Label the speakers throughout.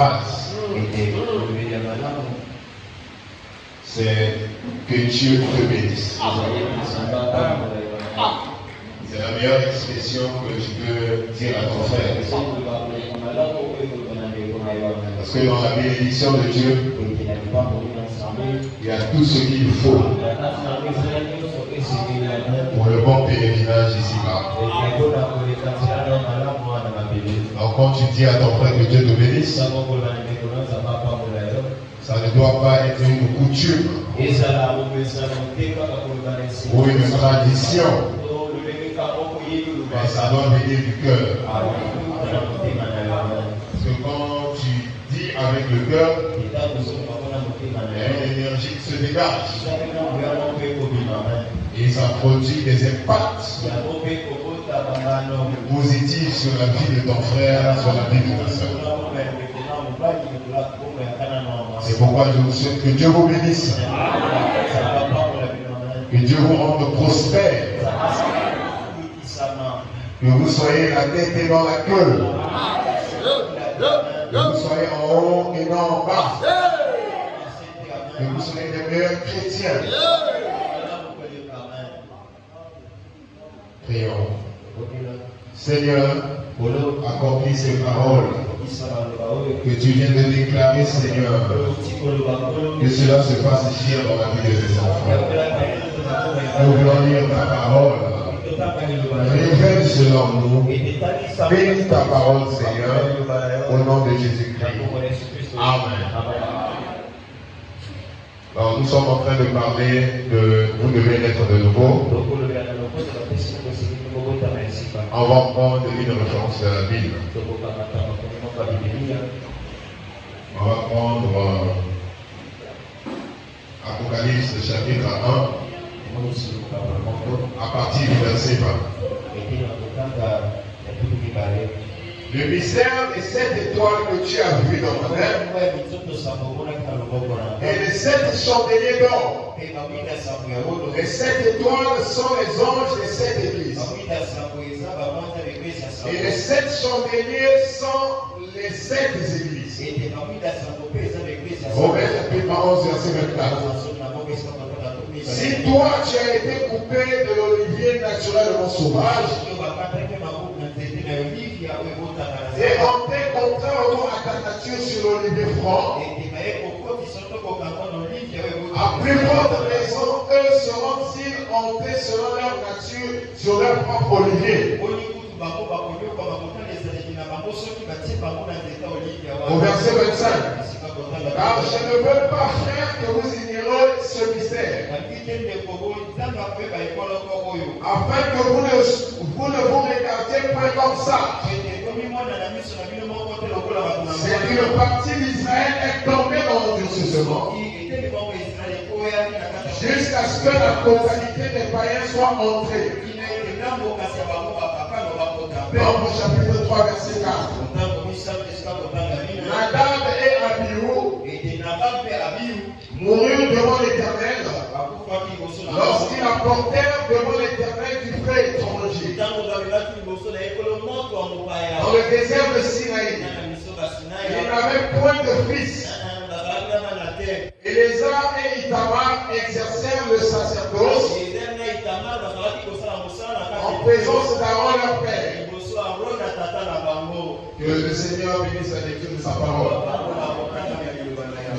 Speaker 1: phrase. C'est que Dieu te bénisse. C'est la meilleure expression que tu peux dire à ton frère. Parce que dans la bénédiction de Dieu, il y a tout ce qu'il faut pour le bon pèlerinage ici-bas. Alors quand tu dis à ton frère que Dieu te bénisse, ça ne doit pas être une coutume ou une tradition, mais ça doit venir du cœur. Parce que quand tu dis avec le cœur, il y a une énergie qui se dégage et ça produit des impacts positifs sur la vie de ton frère, sur la vie de ta soeur. C'est pourquoi je vous souhaite que Dieu vous bénisse, que Dieu vous rende prospère, que vous soyez la tête et non la queue, que vous soyez en haut et non en bas, que vous soyez les meilleurs chrétiens. Prions. Seigneur, accomplis ces paroles que tu viens de déclarer, Seigneur, que cela se fasse ici dans la vie de tes enfants. Nous voulons lire ta parole. Révèle cela en nous. Bénis ta parole, Seigneur, au nom de Jésus-Christ. Amen. Alors, nous sommes en train de parler de vous devez naître de nouveau. On va prendre une référence de la Bible. On va prendre Apocalypse chapitre 1 à partir du verset 20. Le mystère des 7 étoiles que tu as vues dans ta main et les 7 chandeliers d'or. Les 7 étoiles sont les anges des 7 églises. Et les 7 chandeliers sont les 7 églises. Romains chapitre 11 verset 24. Si toi tu as été coupé de l'olivier naturellement sauvage, et hanté contrairement à ta nature sur l'olivier franc, à plus forte raison, eux seront-ils hantés selon leur nature sur leur propre olivier. Au verset 25. Car je ne veux pas, frère, que vous ignoriez ce mystère, afin que vous ne vous regardiez pas comme ça. C'est qu'une partie d'Israël est tombée dans l'endurcissement jusqu'à ce que la totalité des païens soit entrée. Nombre chapitre 3 verset 4. Nadab et Abihu moururent devant l'Éternel lorsqu'ils apportèrent devant l'Éternel du feu étranger dans le désert de Sinaï. Ils n'avaient point de fils. Éléazar et Itamar exercèrent le sacerdoce en présence d'Aaron leur père. Que le Seigneur bénisse la lecture de sa parole.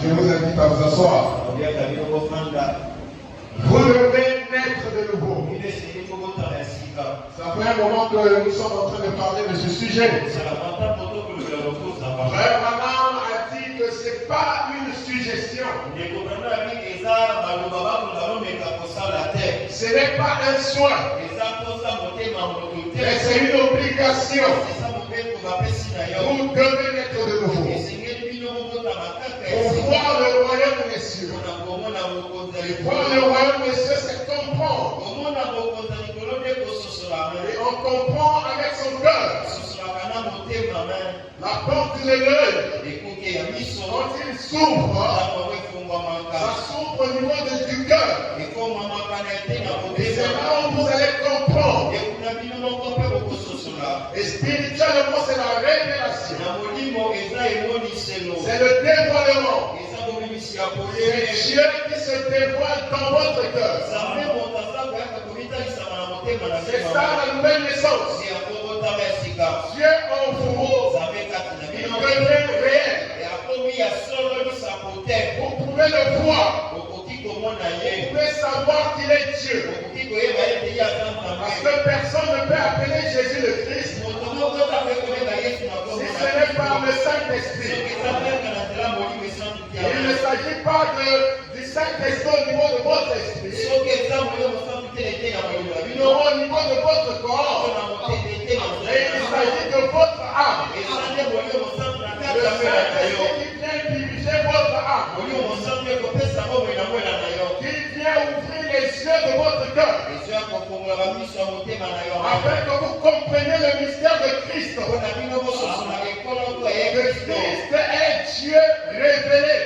Speaker 1: Je vous invite à vous asseoir. Vous devez naître de nouveau. Ça fait un moment que nous sommes en train de parler de ce sujet. Frère Branham a dit que ce n'est pas une suggestion. Ce n'est pas un soin. Mais c'est une obligation. Vous devez naître de nouveau. Pour voir le royaume des cieux. Voir le royaume des cieux, c'est comprendre. Et on comprend avec son cœur. La porte de l'œil, quand il s'ouvre, ça s'ouvre au niveau du cœur. Et c'est là où vous allez comprendre Et spirituellement, c'est la révélation. C'est le dévoilement. C'est Dieu qui se dévoile dans votre cœur. C'est ça la nouvelle naissance. Dieu en vous, il devient réel. Vous pouvez le voir. Vous pouvez savoir qu'il est Dieu. Parce que personne ne peut appeler Jésus le Christ si ce n'est par le Saint-Esprit. Il ne s'agit pas du Saint-Esprit au niveau de votre esprit. Non, au niveau de votre corps. Et il s'agit de votre âme. Le Saint-Esprit qui vient diriger votre âme. Qui vient ouvrir les yeux de votre cœur. Afin que vous compreniez le mystère de Christ. Que Christ est Dieu révélé.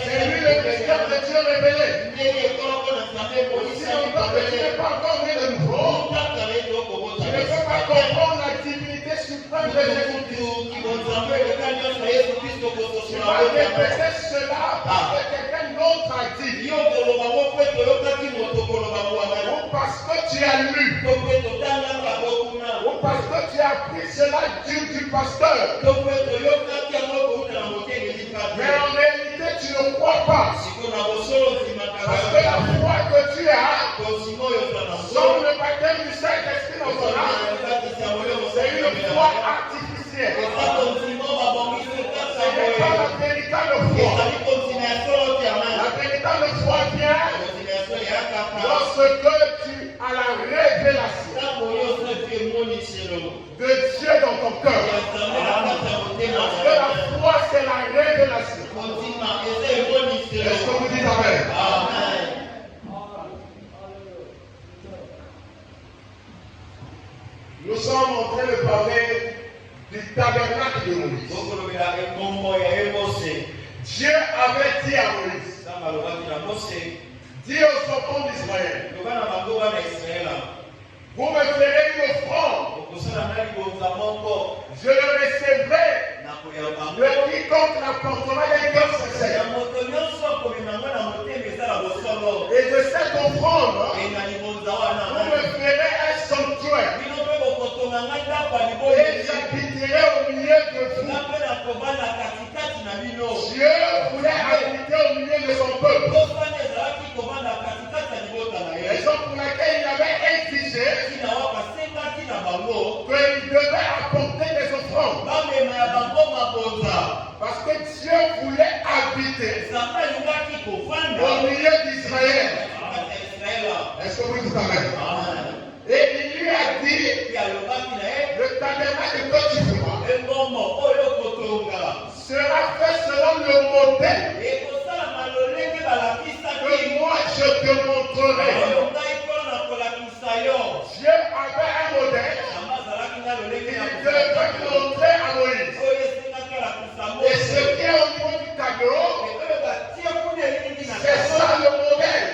Speaker 1: C'est lui le mystère de Dieu révélé. Si on n'est pas encore né de nouveau, tu ne peux pas comprendre la divinité suprême de Jésus-Christ. Tu vas répéter cela parce que quelqu'un d'autre a dit. Ou parce que tu as lu. Ou parce que tu as appris cela du pasteur. Mais en réalité, tu ne crois pas. Parce que la foi que tu as, sans le baptême du Saint-Esprit dans ton âme, c'est une foi artificielle. Ce n'est pas la véritable foi. La véritable foi vient lorsque tu as la révélation de Dieu dans ton cœur. Parce que la foi, c'est la révélation. Est-ce que vous dites amen? Amen. Nous sommes en train de parler du tabernacle de Moïse. Dieu avait dit à Moïse, dis aux enfants d'Israël, vous me ferez une offrande. Je le recevrai de quiconque n'apportera les cœurs sincères. Et de cette offrande, vous me ferez un sanctuaire. Et j'habiterai au milieu de vous. Dieu voulait habiter au milieu de son peuple. Raison pour laquelle il avait exigé qu'il devait apporter des offrandes. Parce que Dieu voulait habiter au milieu d'Israël. Est-ce que vous dites amen? Et il lui a dit, le tabernacle que tu feras sera fait selon le modèle que moi je te montrerai. Dieu avait un modèle qu'il devait montrer à Moïse. Et ce qui est au niveau du tableau, c'est ça le modèle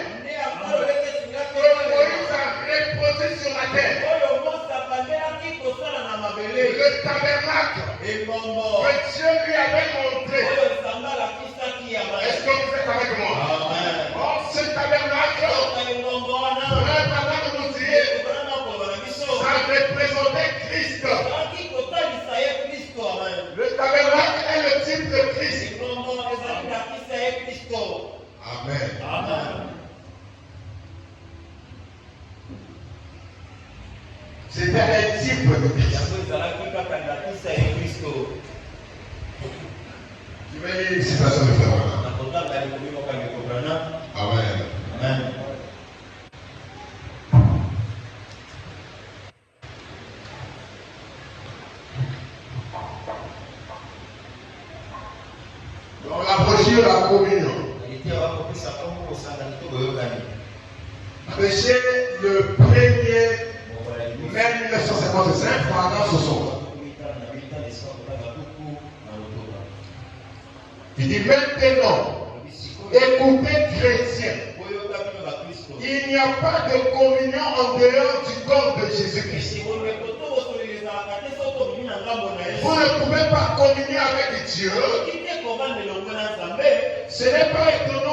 Speaker 1: que Moïse a reproduit sur la terre. Le tabernacle que Dieu lui avait montré. Est-ce que vous êtes avec moi? Or, ce tabernacle, ça représentait Christ. Le tabernacle est le type de Christ. Amen. Amen. C'était un type de Christ. Je vais lire une citation de Frère Branham. Amen. Amen. Dans la brochure de la communion, prêché le 1er mai 1955 pendant ce soir. Il dit maintenant, écoutez chrétiens, il n'y a pas de communion en dehors du corps de Jésus-Christ. vous ne pouvez pas communier avec Dieu, ce n'est pas étonnant